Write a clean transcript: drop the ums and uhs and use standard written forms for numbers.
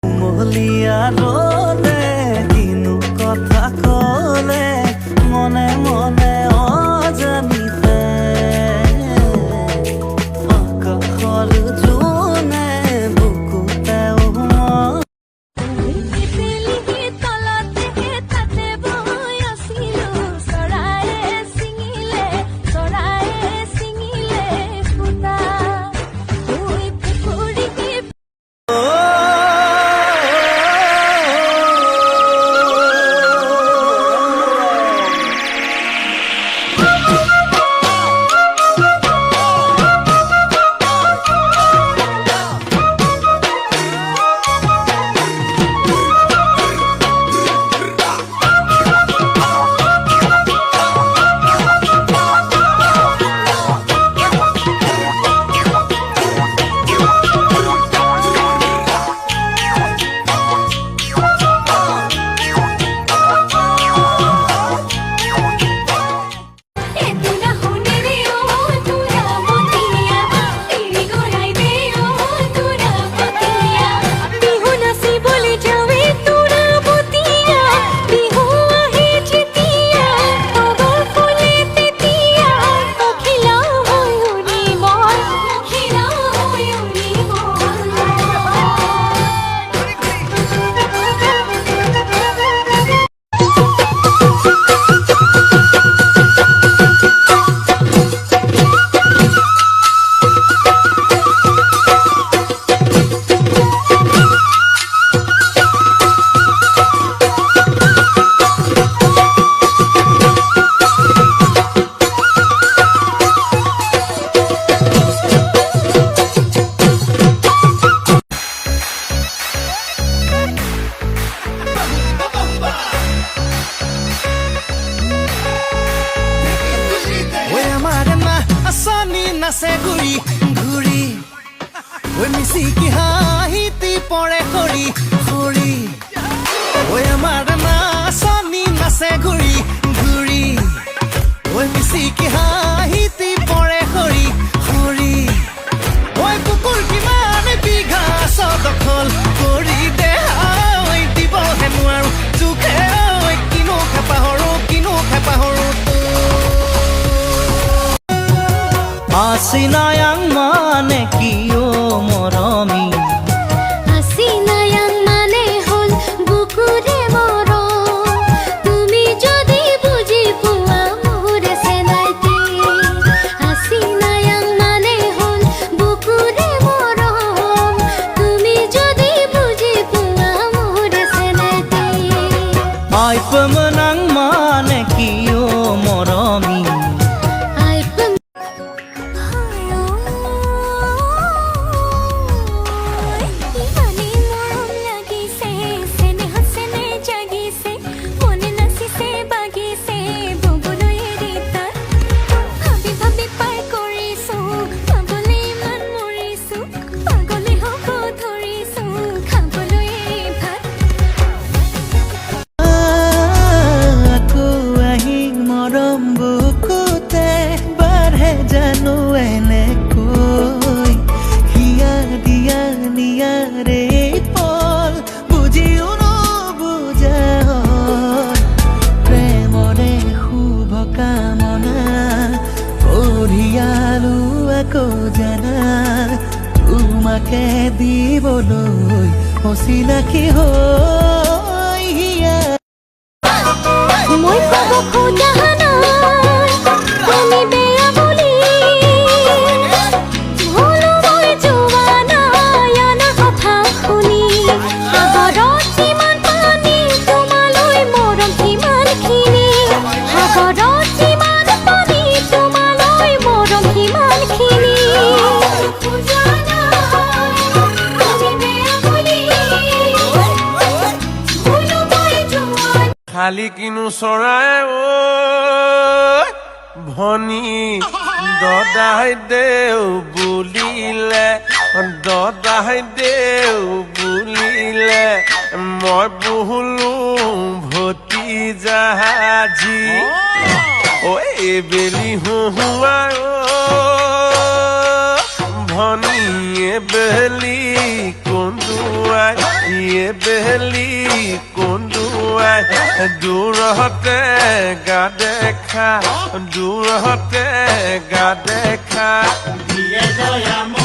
মহলিয়া ৰোদে কিনু কথা কলে মনে মনে অজানিতে আকাশৰ জোনে বুকুতে নাচে ঘূৰি ঘূৰি ঐ মিচিকি হাঁহিতি পৰে খৰি খৰি ঐ আমাৰ নাচনি নাচে ঘূৰি ঘূৰি ঐ মিচিকি হাঁহিতি পৰে খৰি খৰি ঐ কুকুৰ কিমান বিঘা দখল কৰি দেহা দিবহে নোৱাৰো জোখে কিনো খেপাহৰো Asinayang mane kiyo morami Asinayang mane hol bukure moro Tumi jodi buji puwa mure senaite Asinayang mane hol bukure moro Tumi jodi buji puwa mure senaite Ay pamanang mane kiyo morami তোমাকে দিবলৈ অচিনাকি হৈ মই কব খোজা নাই তুমি বেয়া বুলি ভুলো মই যোৱা নাই আনা কথা শুনি সাগৰত যিমান পানী তোমালৈ মৰম সিমানখিনি সাগৰত যিমান পানী তোমালৈ মৰম সিমানখিনি খালি কিনো চৰাই ভনী দদাই দেও বুলিলে দদাই দেও বুলিলে মই বহুলো ভতিজাজি ঐ বেলি হুহুৱাই বেলি কন্দুৱাই বেলি কন্দুৱাই দূৰতে গা দেখা দূৰতে গা দেখা দিয়ে দয়াম